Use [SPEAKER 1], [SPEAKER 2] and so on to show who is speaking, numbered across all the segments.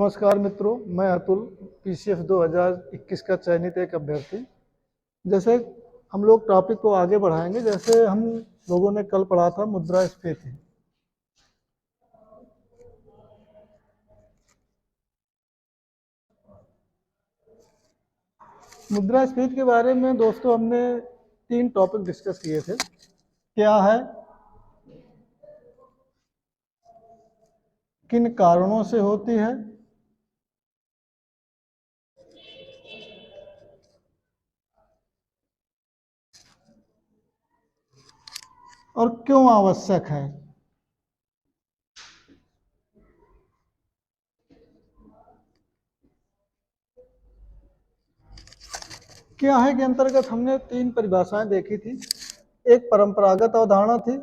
[SPEAKER 1] नमस्कार मित्रों, मैं अतुल पीसीएफ 2021 का चयनित एक अभ्यर्थी। जैसे हम लोग टॉपिक को आगे बढ़ाएंगे, जैसे हम लोगों ने कल पढ़ा था मुद्रास्फीति। मुद्रास्फीति के बारे में दोस्तों हमने 3 टॉपिक डिस्कस किए थे। क्या है, किन कारणों से होती है, और क्यों आवश्यक है। क्या है के अंतर्गत हमने 3 परिभाषाएं देखी थी। एक परंपरागत अवधारणा थी,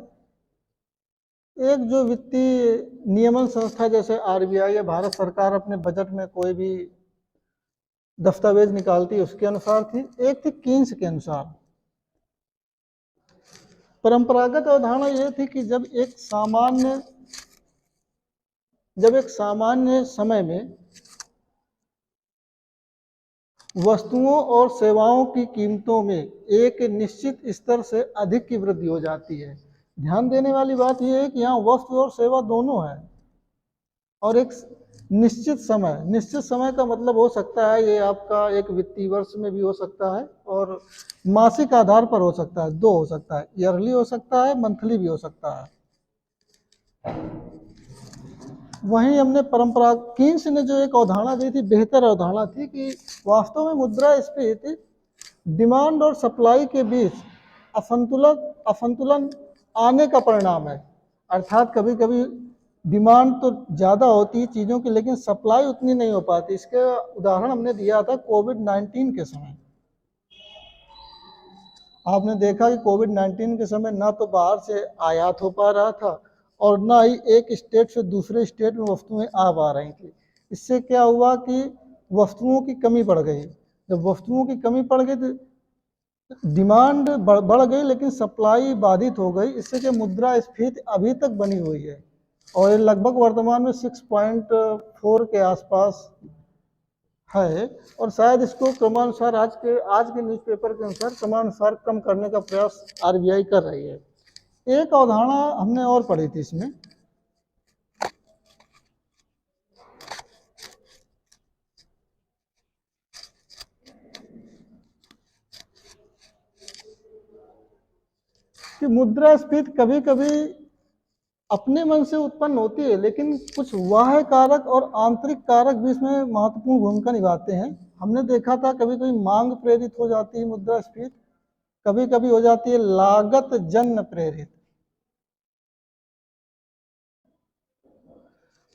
[SPEAKER 1] एक जो वित्तीय नियमन संस्था जैसे आरबीआई या भारत सरकार अपने बजट में कोई भी दस्तावेज निकालती है उसके अनुसार थी, एक थी कीन्स के अनुसार। परंपरागत अवधारणा यह थी कि जब एक सामान्य समय में वस्तुओं और सेवाओं की कीमतों में एक निश्चित स्तर से अधिक की वृद्धि हो जाती है। ध्यान देने वाली बात यह है कि यहाँ वस्तु और सेवा दोनों है, और एक निश्चित समय का मतलब हो सकता है ये आपका एक वित्तीय वर्ष में भी हो सकता है और मासिक आधार पर हो सकता है, 2 हो सकता है, ईयरली हो सकता है, मंथली भी हो सकता है। वहीं हमने कीन्स ने जो एक अवधारणा दी थी, बेहतर अवधारणा थी कि वास्तव में मुद्रास्फीति डिमांड और सप्लाई के बीच असंतुलन आने का परिणाम है। अर्थात कभी कभी डिमांड तो ज़्यादा होती है चीज़ों की, लेकिन सप्लाई उतनी नहीं हो पाती। इसके उदाहरण हमने दिया था कोविड-19 के समय। आपने देखा कि कोविड-19 के समय ना तो बाहर से आयात हो पा रहा था और ना ही एक स्टेट से दूसरे स्टेट में वस्तुएं आ पा रही थी। इससे क्या हुआ कि वस्तुओं की कमी पड़ गई। जब वस्तुओं की कमी पड़ गई तो डिमांड बढ़ गई, लेकिन सप्लाई बाधित हो गई। इससे कि मुद्रास्फीति अभी तक बनी हुई है और ये लगभग वर्तमान में 6.4 के आसपास है, और शायद इसको क्रमानुसार आज के न्यूज़पेपर के अनुसार क्रमानुसार कम करने का प्रयास आरबीआई कर रही है। एक अवधारणा हमने और पढ़ी थी इसमें, कि मुद्रास्फीति कभी कभी अपने मन से उत्पन्न होती है, लेकिन कुछ बाह्य कारक और आंतरिक कारक भी इसमें महत्वपूर्ण भूमिका निभाते हैं। हमने देखा था कभी कभी मांग प्रेरित हो जाती है मुद्रास्फीति, कभी कभी हो जाती है लागत जन्य प्रेरित।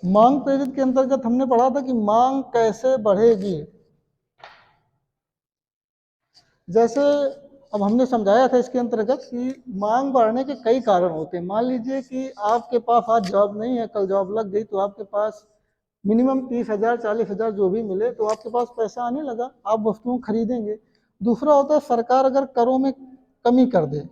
[SPEAKER 1] मांग प्रेरित के अंतर्गत हमने पढ़ा था कि मांग कैसे बढ़ेगी। जैसे अब हमने समझाया था इसके अंतर्गत कि मांग बढ़ने के कई कारण होते हैं। मान लीजिए कि आपके पास आज जॉब नहीं है, कल जॉब लग गई, तो आपके पास मिनिमम 30,000 40,000 जो भी मिले तो आपके पास पैसा आने लगा, आप वस्तुओं खरीदेंगे। दूसरा होता है सरकार अगर करों में कमी कर दे।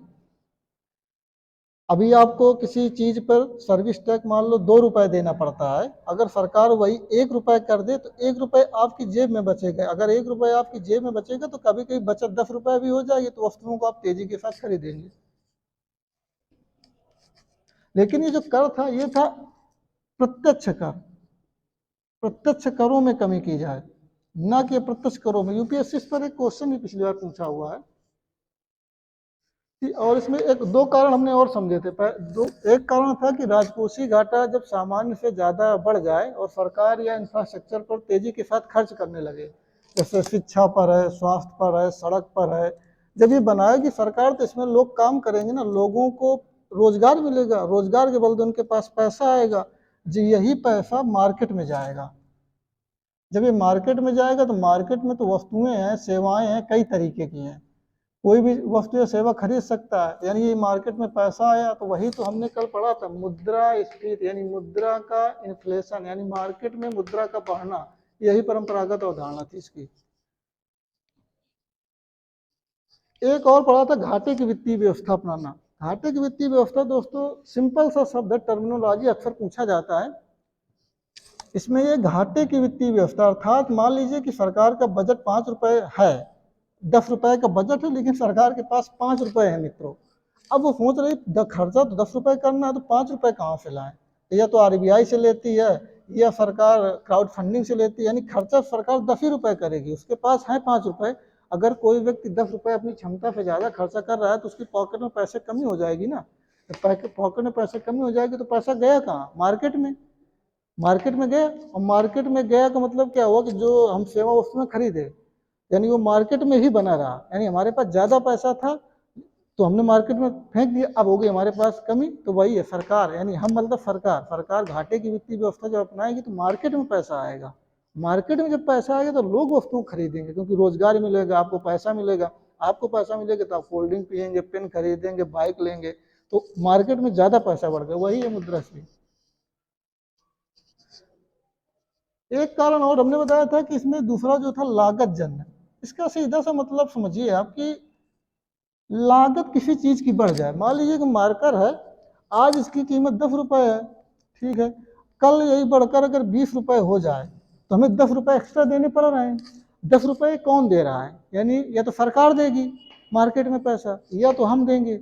[SPEAKER 1] अभी आपको किसी चीज पर सर्विस टैक्स मान लो 2 रुपए देना पड़ता है, अगर सरकार वही 1 रुपए कर दे तो 1 रुपए आपकी जेब में बचेगा। अगर 1 रुपए आपकी जेब में बचेगा तो कभी कभी बचत 10 रुपए भी हो जाएगी, तो वस्तुओं को आप तेजी के साथ खरीदेंगे। लेकिन ये जो कर था ये था प्रत्यक्ष कर, प्रत्यक्ष करों में कमी की जाए, ना कि अप्रत्यक्ष करों में। यूपीएससी इस पर एक क्वेश्चन भी पिछली बार पूछा हुआ है। और इसमें 2 कारण हमने और समझे थे। एक कारण था कि राजकोषीय घाटा जब सामान्य से ज़्यादा बढ़ जाए और सरकार या इंफ्रास्ट्रक्चर पर तेजी के साथ खर्च करने लगे, जैसे शिक्षा पर है, स्वास्थ्य पर है, सड़क पर है। जब ये बनाएगी सरकार तो इसमें लोग काम करेंगे ना, लोगों को रोजगार मिलेगा, रोजगार के बल उनके पास पैसा आएगा, जो यही पैसा मार्केट में जाएगा। जब ये मार्केट में जाएगा तो मार्केट में तो वस्तुएं हैं, सेवाएं हैं, कई तरीके की हैं, कोई भी वस्तु या सेवा खरीद सकता है। यानी ये मार्केट में पैसा आया तो वही तो हमने कल पढ़ा था मुद्रास्फीति, यानी मुद्रा का इन्फ्लेशन, यानी मार्केट में मुद्रा का बढ़ना। यही परंपरागत अवधारणा थी इसकी। एक और पढ़ा था घाटे की वित्तीय व्यवस्था अपनाना। घाटे की वित्तीय व्यवस्था दोस्तों सिंपल सा शब्द है, टर्मिनोलॉजी अक्सर पूछा जाता है। इसमें ये घाटे की वित्तीय व्यवस्था, अर्थात मान लीजिए कि सरकार का बजट 5 रुपए है, 10 रुपए का बजट है, लेकिन सरकार के पास 5 रुपए है मित्रों। अब वो सोच रही खर्चा तो 10 रुपए करना है, तो 5 रुपए कहाँ से लाएं? या तो आरबीआई से लेती है या सरकार क्राउड फंडिंग से लेती है, यानी खर्चा सरकार 10 ही रुपए करेगी, उसके पास है 5 रुपए। अगर कोई व्यक्ति 10 रुपए अपनी क्षमता से ज्यादा खर्चा कर रहा है तो उसकी पॉकेट में पैसे कमी हो जाएगी ना। पॉकेट में पैसे कमी हो जाएगी तो पैसा गया कहाँ? मार्केट में। मार्केट में गया, और मार्केट में गया का मतलब क्या हुआ कि जो हम सेवा वस्तुएं खरीदे, यानी वो मार्केट में ही बना रहा, यानी हमारे पास ज्यादा पैसा था तो हमने मार्केट में फेंक दिया, अब हो गई हमारे पास कमी। तो वही है सरकार, यानी हम मतलब सरकार घाटे की वित्तीय व्यवस्था जब अपनाएगी तो मार्केट में पैसा आएगा। मार्केट में जब पैसा आएगा तो लोग वस्तुओं खरीदेंगे, क्योंकि रोजगार मिलेगा, आपको पैसा मिलेगा। आपको पैसा मिलेगा तो आप कोल्ड ड्रिंक पियेंगे, पेन खरीदेंगे, बाइक लेंगे, तो मार्केट में ज्यादा पैसा बढ़ गया। वही है मुद्रास्फीति। एक कारण और हमने बताया था कि इसमें दूसरा जो था लागत जन्य। इसका सीधा सा मतलब समझिए आप कि लागत किसी चीज की बढ़ जाए। मान लीजिए कि मार्कर है, आज इसकी कीमत 10 रुपए है, ठीक है, कल यही बढ़कर अगर 20 रुपए हो जाए तो हमें 10 रुपए एक्स्ट्रा देने पड़ रहे हैं। 10 रुपए कौन दे रहा है? यानी या तो सरकार देगी मार्केट में पैसा, या तो हम देंगे।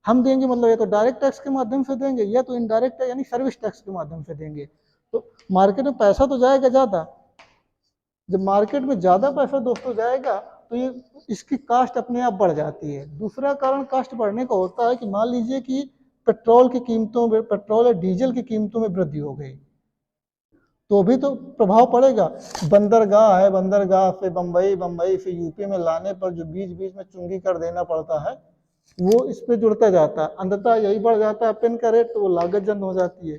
[SPEAKER 1] हम देंगे मतलब या तो डायरेक्ट टैक्स के माध्यम से देंगे, या तो इनडायरेक्ट यानी सर्विस टैक्स के माध्यम से देंगे। तो मार्केट में पैसा तो जाएगा ज्यादा। जब मार्केट में ज्यादा पैसा दोस्तों जाएगा तो ये इसकी कास्ट अपने आप बढ़ जाती है। दूसरा कारण कास्ट बढ़ने का होता है कि मान लीजिए कि पेट्रोल की कीमतों में, पेट्रोल और डीजल की कीमतों में वृद्धि हो गई तो भी तो प्रभाव पड़ेगा। बंदरगाह है, बंदरगाह से बंबई, बंबई से यूपी में लाने पर जो बीच बीच में चुंगी कर देना पड़ता है वो इस पे जुड़ता जाता है, अंततः यही बढ़ जाता है पेन का रेट, तो वो लागत जन्य हो जाती है।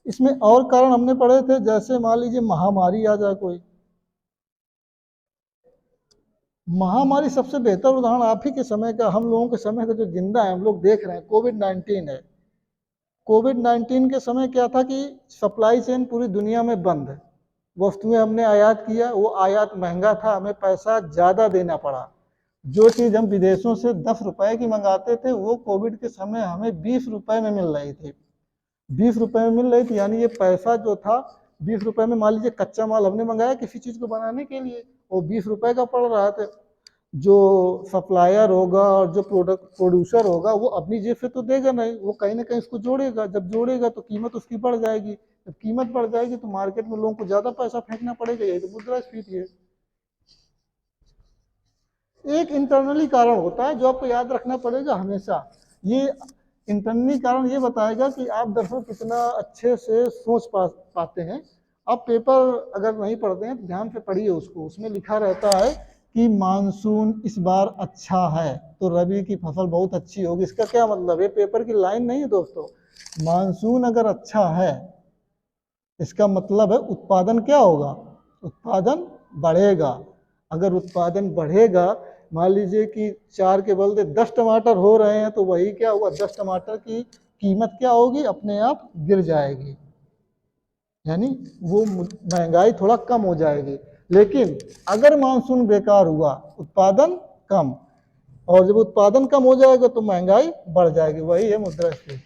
[SPEAKER 1] इसमें और कारण हमने पढ़े थे, जैसे मान लीजिए महामारी आ जाए कोई। महामारी सबसे बेहतर उदाहरण आप ही के समय का, हम लोगों के समय का जो जिंदा है, हम लोग देख रहे हैं, कोविड-19 है। कोविड-19 के समय क्या था कि सप्लाई चेन पूरी दुनिया में बंद है। वस्तुएं हमने आयात किया, वो आयात महंगा था, हमें पैसा ज्यादा देना पड़ा। जो चीज हम विदेशों से 10 रुपए की मंगाते थे वो कोविड के समय हमें 20 रुपए में मिल रही थी। 20 रुपए में मिल रही थी, यानी ये पैसा जो था 20 रुपए में, मान लीजिए कच्चा माल हमने मंगाया किसी चीज को बनाने के लिए, वो 20 रुपए का पड़ रहा था। जो सप्लायर होगा और जो प्रोडक्ट प्रोड्यूसर होगा वो अपनी जेब से तो देगा नहीं, वो कहीं ना कहीं उसको जोड़ेगा। जब जोड़ेगा तो कीमत उसकी बढ़ जाएगी, जब कीमत बढ़ जाएगी तो मार्केट में लोगों को ज्यादा पैसा फेंकना पड़ेगा। यही तो मुद्रास्फीति है। एक इंटरनली कारण होता है जो आपको याद रखना पड़ेगा हमेशा। ये इंटरनली कारण ये बताएगा कि आप दरअसल कितना अच्छे से सोच पाते हैं। आप पेपर अगर नहीं पढ़ते हैं तो ध्यान से पढ़िए उसको। उसमें लिखा रहता है कि मानसून इस बार अच्छा है तो रबी की फसल बहुत अच्छी होगी। इसका क्या मतलब है? पेपर की लाइन नहीं है दोस्तों। मानसून अगर अच्छा है इसका मतलब है उत्पादन क्या होगा? उत्पादन बढ़ेगा। अगर उत्पादन बढ़ेगा, मान लीजिए कि 4 के बदले 10 टमाटर हो रहे हैं तो वही क्या हुआ, 10 टमाटर की कीमत क्या होगी? अपने आप गिर जाएगी, यानी वो महंगाई थोड़ा कम हो जाएगी। लेकिन अगर मानसून बेकार हुआ, उत्पादन कम, और जब उत्पादन कम हो जाएगा तो महंगाई बढ़ जाएगी। वही है मुद्रास्फीति।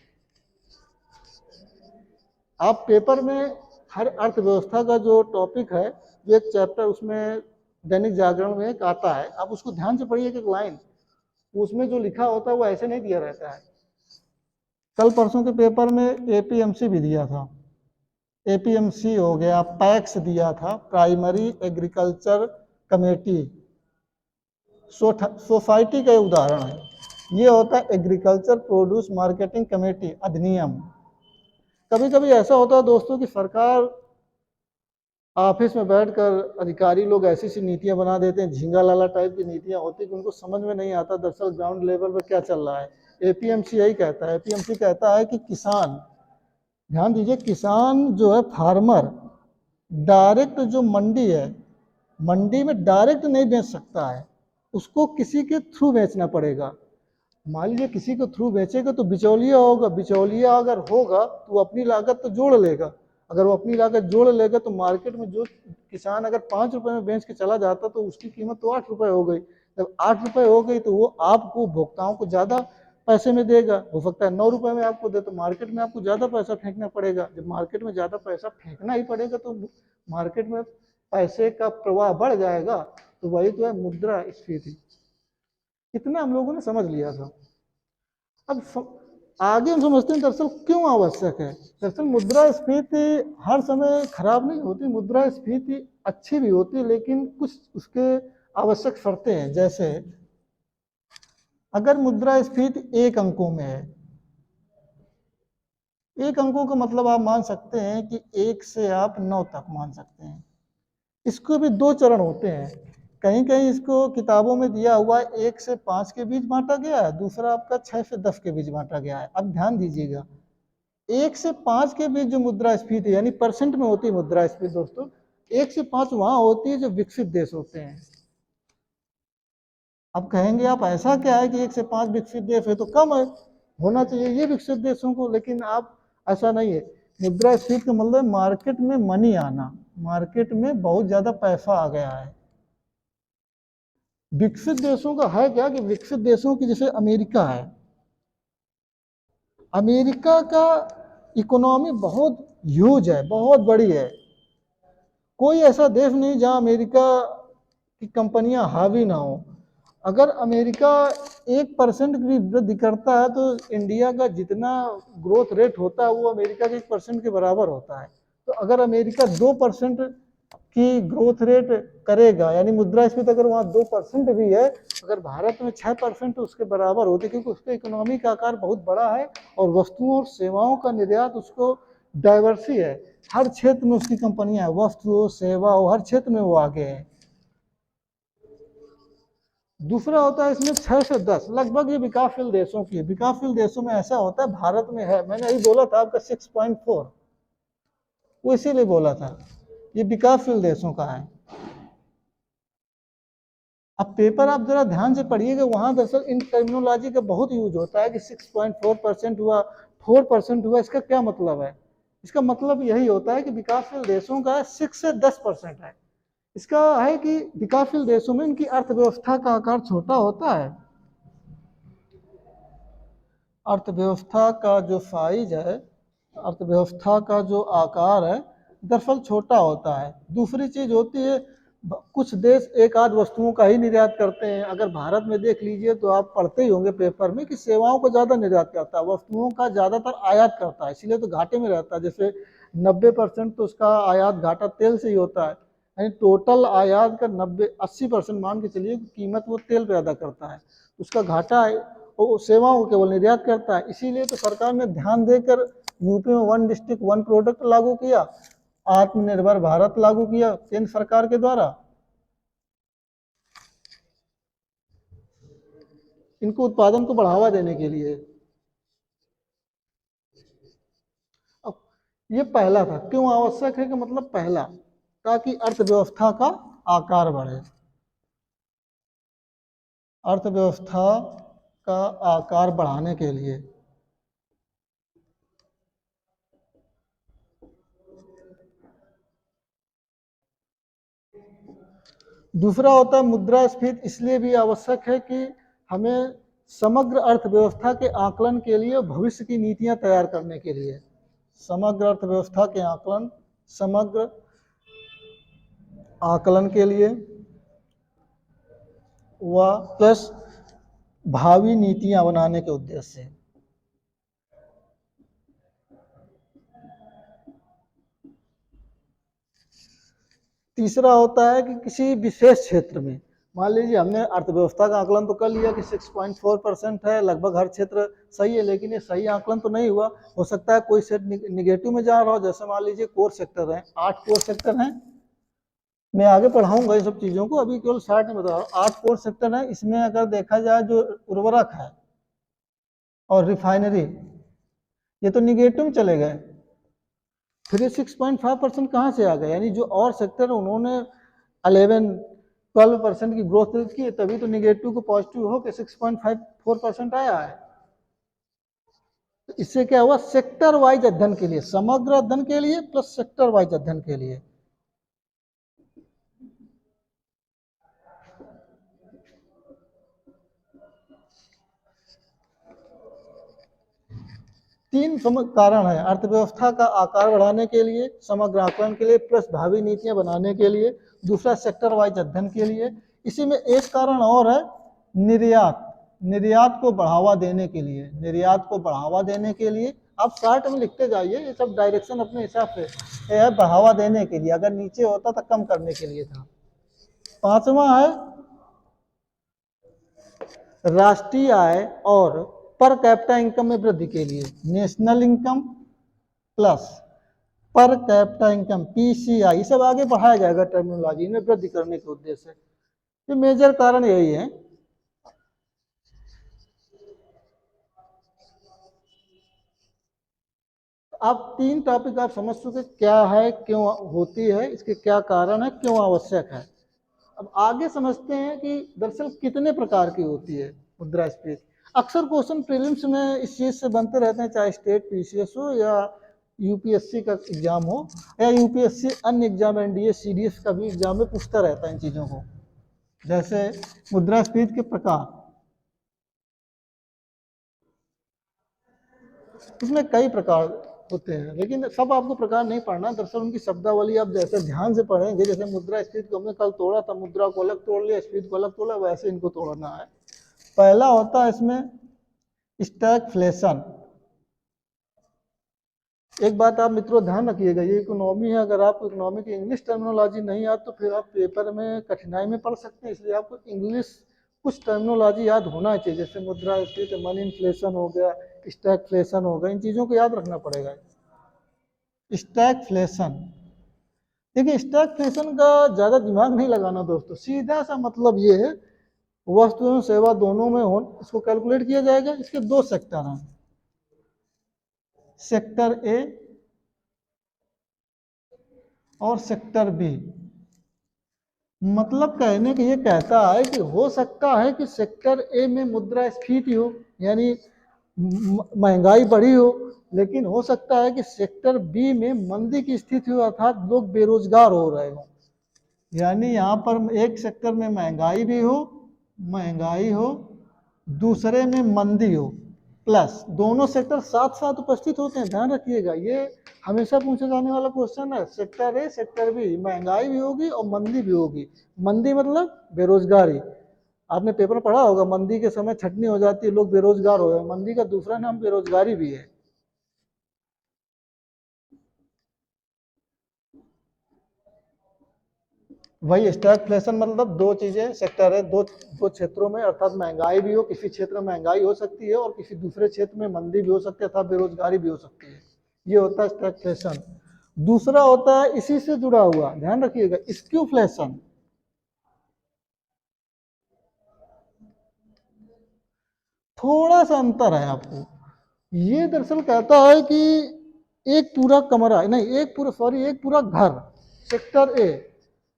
[SPEAKER 1] आप पेपर में हर अर्थव्यवस्था का जो टॉपिक है, जो एक चैप्टर उसमें दैनिक जागरण में एक आता है, आप उसको ध्यान से पढ़िए। एक लाइन उसमें जो लिखा होता है वो ऐसे नहीं दिया रहता है। कल परसों के पेपर में एपीएमसी भी दिया था। एपीएमसी हो गया, पैक्स दिया था, प्राइमरी एग्रीकल्चर कमेटी, सोसाइटी का उदाहरण है। ये होता है एग्रीकल्चर प्रोड्यूस मार्केटिंग कमेटी अधिनियम। कभी कभी ऐसा होता है दोस्तों कि सरकार ऑफिस में बैठकर अधिकारी लोग ऐसी सी नीतियां बना देते हैं, झींगा लाला टाइप की नीतियां होती हैं कि उनको समझ में नहीं आता दरअसल ग्राउंड लेवल पर क्या चल रहा है। एपीएमसी यही कहता है। एपीएमसी कहता है कि किसान, ध्यान दीजिए, किसान जो है फार्मर, डायरेक्ट जो मंडी है, मंडी में डायरेक्ट नहीं बेच सकता है, उसको किसी के थ्रू बेचना पड़ेगा। मान लीजिए किसी को थ्रू बेचेगा तो बिचौलिया होगा, बिचौलिया अगर होगा तो वो अपनी लागत तो जोड़ लेगा। अगर वो अपनी लागत जोड़ लेगा तो मार्केट में जो किसान अगर 5 रुपए में बेच के चला जाता तो उसकी कीमत तो 8 रुपए हो गई। जब 8 रुपए हो गई तो वो आपको उपभोक्ताओं को ज्यादा पैसे में देगा, हो सकता है 9 रुपए में आपको दे, तो मार्केट में आपको ज़्यादा पैसा फेंकना पड़ेगा। जब मार्केट में ज़्यादा पैसा फेंकना ही पड़ेगा तो मार्केट में पैसे का प्रवाह बढ़ जाएगा, तो वही तो है मुद्रास्फीति। इतना हम लोगों ने समझ लिया था। अब आगे हम समझते हैं दरअसल क्यों आवश्यक है। दरअसल मुद्रास्फीति हर समय खराब नहीं होती, मुद्रास्फीति अच्छी भी होती है, लेकिन कुछ उसके आवश्यक शर्तें हैं। जैसे अगर मुद्रास्फीति 1 अंकों में है, 1 अंकों का मतलब आप मान सकते हैं कि 1 से आप 9 तक मान सकते हैं। इसको भी 2 चरण होते हैं, कहीं कहीं इसको किताबों में दिया हुआ है 1 से 5 के बीच बांटा गया है, दूसरा आपका 6 से 10 के बीच बांटा गया है। अब ध्यान दीजिएगा, 1 से 5 के बीच जो मुद्रास्फीति यानी परसेंट में होती है मुद्रास्फीति दोस्तों, 1 से 5 वहां होती है जो विकसित देश होते हैं। अब कहेंगे आप ऐसा क्या है कि 1 से 5 विकसित देश है तो कम है, होना चाहिए ये विकसित देशों को, लेकिन आप ऐसा नहीं है। मुद्रास्फीति का मतलब मार्केट में मनी आना, मार्केट में बहुत ज्यादा पैसा आ गया है। विकसित देशों का है क्या कि विकसित देशों की जैसे अमेरिका है, अमेरिका का इकोनॉमी बहुत ह्यूज है, बहुत बड़ी है। कोई ऐसा देश नहीं जहां अमेरिका की कंपनियां हावी ना हो। अगर अमेरिका 1% की वृद्धि करता है तो इंडिया का जितना ग्रोथ रेट होता है वो अमेरिका के 1% के बराबर होता है। तो अगर अमेरिका 2% की ग्रोथ रेट करेगा, यानी मुद्रास्फीति अगर वहाँ 2% भी है, अगर भारत में 6% उसके बराबर होती, क्योंकि उसका इकोनॉमी का आकार बहुत बड़ा है और वस्तुओं और सेवाओं का निर्यात उसको डाइवर्सी है। हर क्षेत्र में उसकी कंपनियां हैं, वस्तु सेवा हर क्षेत्र में वो आगे है। दूसरा होता है इसमें 6 से 10, लगभग ये विकासशील देशों की है। विकासशील देशों में ऐसा होता है, भारत में है, मैंने अभी बोला था आपका 6.4, वो इसीलिए बोला था, ये विकासशील देशों का है। अब पेपर आप जरा ध्यान से पढ़िएगा, वहां दरअसल इन टर्मिनोलॉजी का बहुत यूज होता है कि 6.4% हुआ, 4% हुआ, इसका क्या मतलब है। इसका मतलब यही होता है कि विकासशील देशों का 6 से 10% है। इसका है कि विकासशील देशों में इनकी अर्थव्यवस्था का आकार छोटा होता है, अर्थव्यवस्था का जो साइज है, अर्थव्यवस्था का जो आकार है दरअसल छोटा होता है। दूसरी चीज होती है, कुछ देश एक आध वस्तुओं का ही निर्यात करते हैं। अगर भारत में देख लीजिए तो आप पढ़ते ही होंगे पेपर में कि सेवाओं का ज़्यादा निर्यात करता है, वस्तुओं का ज़्यादातर आयात करता है, इसीलिए तो घाटे में रहता है। जैसे 90% तो उसका आयात घाटा तेल से ही होता है, यानी टोटल आयात का 90-80% मान के चलिए कीमत वो तेल पे अदा करता है, उसका घाटा है वो सेवाओं केवल निर्यात करता है। इसीलिए तो सरकार ने ध्यान देकर यूपी में 1 डिस्ट्रिक्ट 1 प्रोडक्ट लागू किया, आत्मनिर्भर भारत लागू किया केंद्र सरकार के द्वारा, इनको उत्पादन को बढ़ावा देने के लिए। अब ये पहला था, क्यों आवश्यक है कि मतलब पहला, ताकि अर्थव्यवस्था का आकार बढ़े, अर्थव्यवस्था का आकार बढ़ाने के लिए। दूसरा होता है मुद्रास्फीति इसलिए भी आवश्यक है कि हमें समग्र अर्थव्यवस्था के आकलन के लिए, भविष्य की नीतियां तैयार करने के लिए, समग्र अर्थव्यवस्था के आकलन, समग्र आकलन के लिए व प्लस भावी नीतियां बनाने के उद्देश्य से। तीसरा होता है कि किसी विशेष क्षेत्र में, मान लीजिए हमने अर्थव्यवस्था का आकलन तो कर लिया कि 6.4% है, लगभग हर क्षेत्र सही है, लेकिन ये सही आकलन तो नहीं हुआ, हो सकता है कोई सेक्टर निगेटिव में जा रहा हो। जैसे मान लीजिए कोर सेक्टर है, 8 कोर सेक्टर हैं, मैं आगे पढ़ाऊंगा ये सब चीज़ों को, अभी केवल शॉर्ट में बता रहा हूँ। 8 कोर सेक्टर है, इसमें अगर देखा जाए जो उर्वरक है और रिफाइनरी, ये तो निगेटिव में चले गए, फिर ये 6.5% कहाँ से आ गए, यानी जो और सेक्टर है उन्होंने 11-12% की ग्रोथ रेट की, तभी तो निगेटिव को पॉजिटिव हो के 6.54% आया है। तो इससे क्या हुआ, सेक्टर वाइज अध्ययन के लिए, समग्र अध्ययन के लिए प्लस सेक्टर वाइज अध्ययन के लिए। तीन कारण है, अर्थव्यवस्था का आकार बढ़ाने के लिए, समग्र आकलन के लिए, प्लस भावी नीतियां बनाने के लिए, दूसरा सेक्टर वाइज अध्ययन के लिए। इसी में एक कारण और है, निर्यात, निर्यात को बढ़ावा देने के लिए, निर्यात को बढ़ावा देने के लिए। आप शॉर्ट में लिखते जाइए, ये सब डायरेक्शन अपने हिसाब से है, बढ़ावा देने के लिए, अगर नीचे होता तो कम करने के लिए था। पांचवा है राष्ट्रीय आय और पर कैपिटा इनकम में वृद्धि के लिए, national income plus per capita income PCI, ये सब आगे बढ़ाया जाएगा टर्मिनोलॉजी में, वृद्धि करने के उद्देश्य से। ये मेजर कारण यही है। आप तीन टॉपिक आप समझ चुके, क्या है, क्यों होती है, इसके क्या कारण है, क्यों आवश्यक है। अब आगे समझते हैं कि दरअसल कितने प्रकार की होती है मुद्रास्फीति। अक्सर क्वेश्चन प्रीलिम्स में इस चीज से बनते रहते हैं, चाहे स्टेट पीसीएस हो या यूपीएससी का एग्जाम हो या यूपीएससी अन्य एग्जाम एनडीए सीडीएस का भी एग्जाम में पूछता रहता है इन चीजों को। जैसे मुद्रास्फीति के प्रकार, इसमें कई प्रकार होते हैं, लेकिन सब आपको प्रकार नहीं पढ़ना, दरअसल उनकी शब्दावली आप जैसे ध्यान से पढ़ेंगे, जैसे मुद्रास्फीति को हमने कल तोड़ा था, मुद्रा को अलग तोड़ लिया, स्फीति को अलग तोड़ा, वैसे इनको तोड़ना है। पहला होता है इसमें स्टैगफ्लेशन। एक बात आप मित्रों ध्यान रखिएगा, ये इकोनॉमी है, अगर आपको इकोनॉमी की इंग्लिश टर्मिनोलॉजी नहीं आती तो फिर आप पेपर में कठिनाई में पढ़ सकते हैं, इसलिए आपको इंग्लिश कुछ टर्मिनोलॉजी याद होना चाहिए, जैसे मुद्रास्फीति, मनी इन्फ्लेशन हो गया, स्टैगफ्लेशन हो गया, इन चीज़ों को याद रखना पड़ेगा। स्टैगफ्लेशन, देखिए स्टैगफ्लेशन का ज़्यादा दिमाग नहीं लगाना दोस्तों, सीधा सा मतलब ये है, वस्तु एवं सेवा दोनों में हो, इसको कैलकुलेट किया जाएगा। इसके दो सेक्टर हैं, सेक्टर ए और सेक्टर बी। मतलब कहने के ये कहता है कि हो सकता है कि सेक्टर ए में मुद्रास्फीति हो, यानी महंगाई बढ़ी हो, लेकिन हो सकता है कि सेक्टर बी में मंदी की स्थिति हो, अर्थात लोग बेरोजगार हो रहे हो। यानी यहाँ पर एक सेक्टर में महंगाई भी हो, दूसरे में मंदी हो, प्लस दोनों सेक्टर साथ साथ उपस्थित होते हैं। ध्यान रखिएगा, ये हमेशा पूछे जाने वाला क्वेश्चन है। सेक्टर ए सेक्टर बी, महंगाई भी होगी और मंदी भी होगी। मंदी मतलब बेरोजगारी, आपने पेपर में पढ़ा होगा, मंदी के समय छटनी हो जाती है, लोग बेरोजगार हो गए, मंदी का दूसरा नाम बेरोजगारी भी है। वही स्टैगफ्लेशन मतलब दो चीजें, सेक्टर है, दो क्षेत्रों में, अर्थात महंगाई भी हो, किसी क्षेत्र में महंगाई हो सकती है और किसी दूसरे क्षेत्र में मंदी भी हो सकती है, अर्थात बेरोजगारी भी हो सकती है। ये होता है स्टैगफ्लेशन। दूसरा होता है इसी से जुड़ा हुआ, ध्यान रखिएगा, स्क्यूफ्लेशन। थोड़ा सा अंतर है आपको, ये दरअसल कहता है कि एक पूरा कमरा नहीं, एक पूरा घर, सेक्टर ए,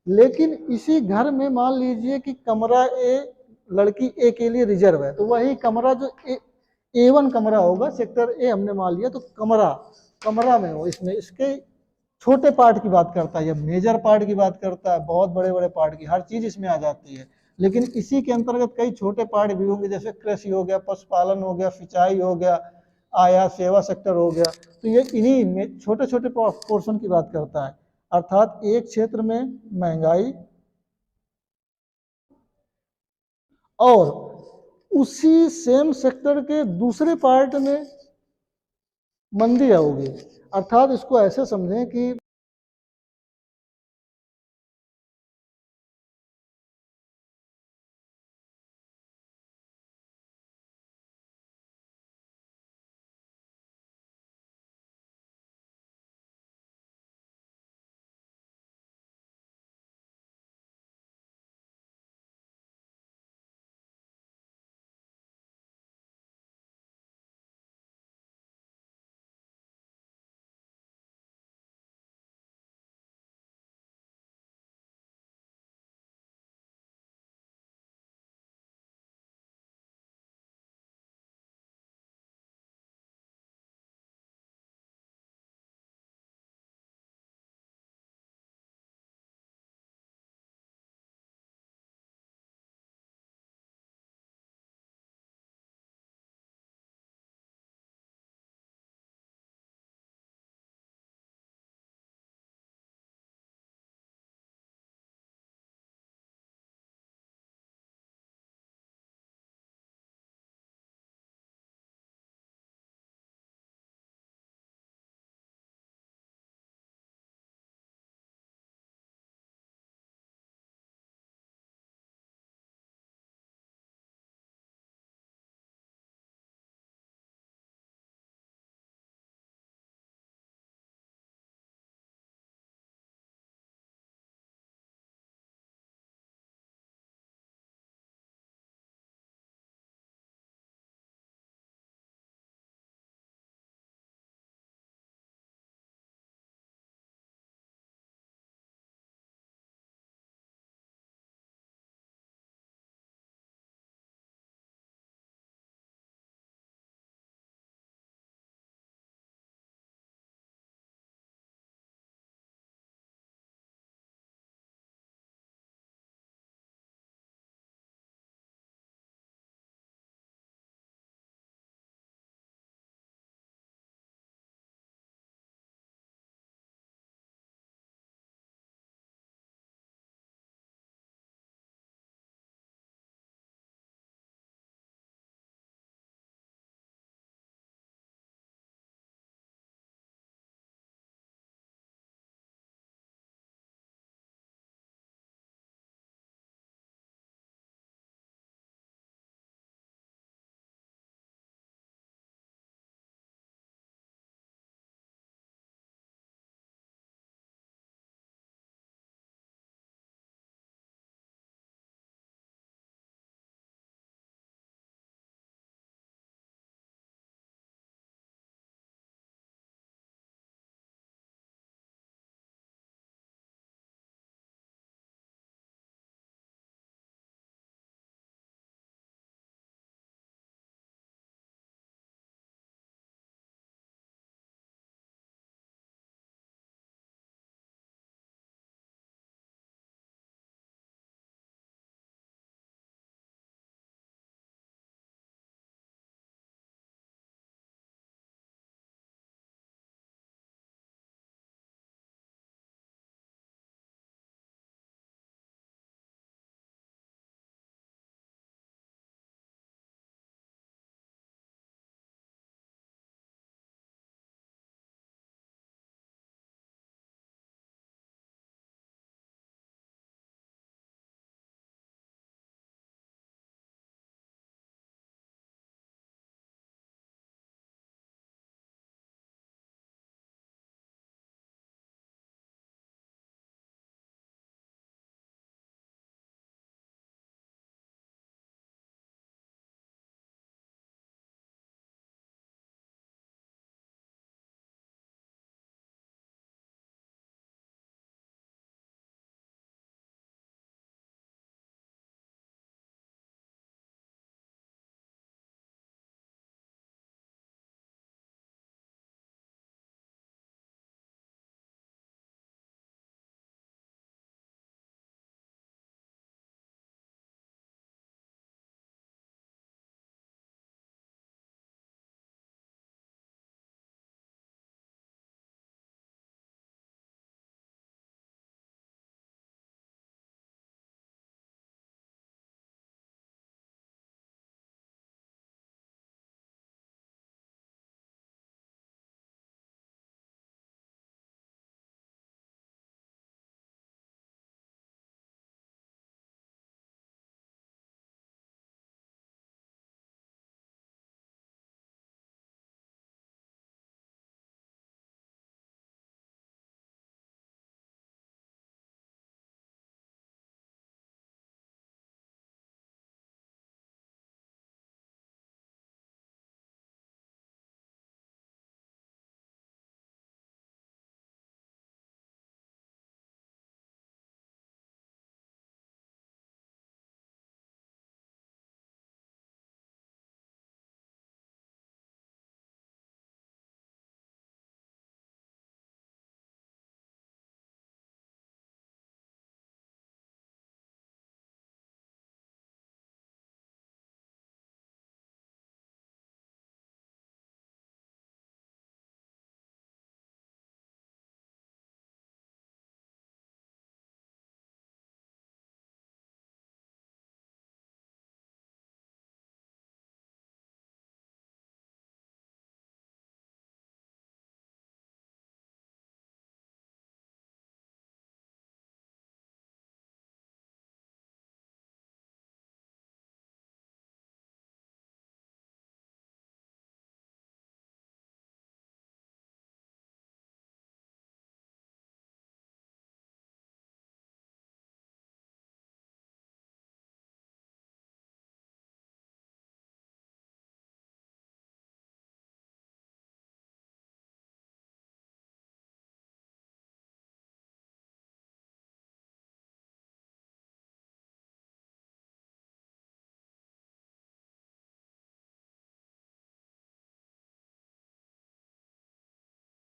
[SPEAKER 1] लेकिन इसी घर में मान लीजिए कि कमरा ए लड़की ए के लिए रिजर्व है, तो वही कमरा जो ए1 कमरा होगा, सेक्टर ए हमने मान लिया, तो कमरा में हो, इसमें इसके छोटे पार्ट की बात करता है या मेजर पार्ट की बात करता है, बहुत बड़े बड़े पार्ट की, हर चीज इसमें आ जाती है। लेकिन इसी के अंतर्गत कई छोटे पार्ट भी होंगे, जैसे कृषि हो गया, पशुपालन हो गया, सिंचाई हो गया, आयात सेवा सेक्टर हो गया। तो ये इन्हीं में छोटे छोटे पोर्शन की बात करता है, अर्थात एक क्षेत्र में महंगाई और उसी सेम सेक्टर के दूसरे पार्ट में मंदी होगी। अर्थात इसको ऐसे समझें कि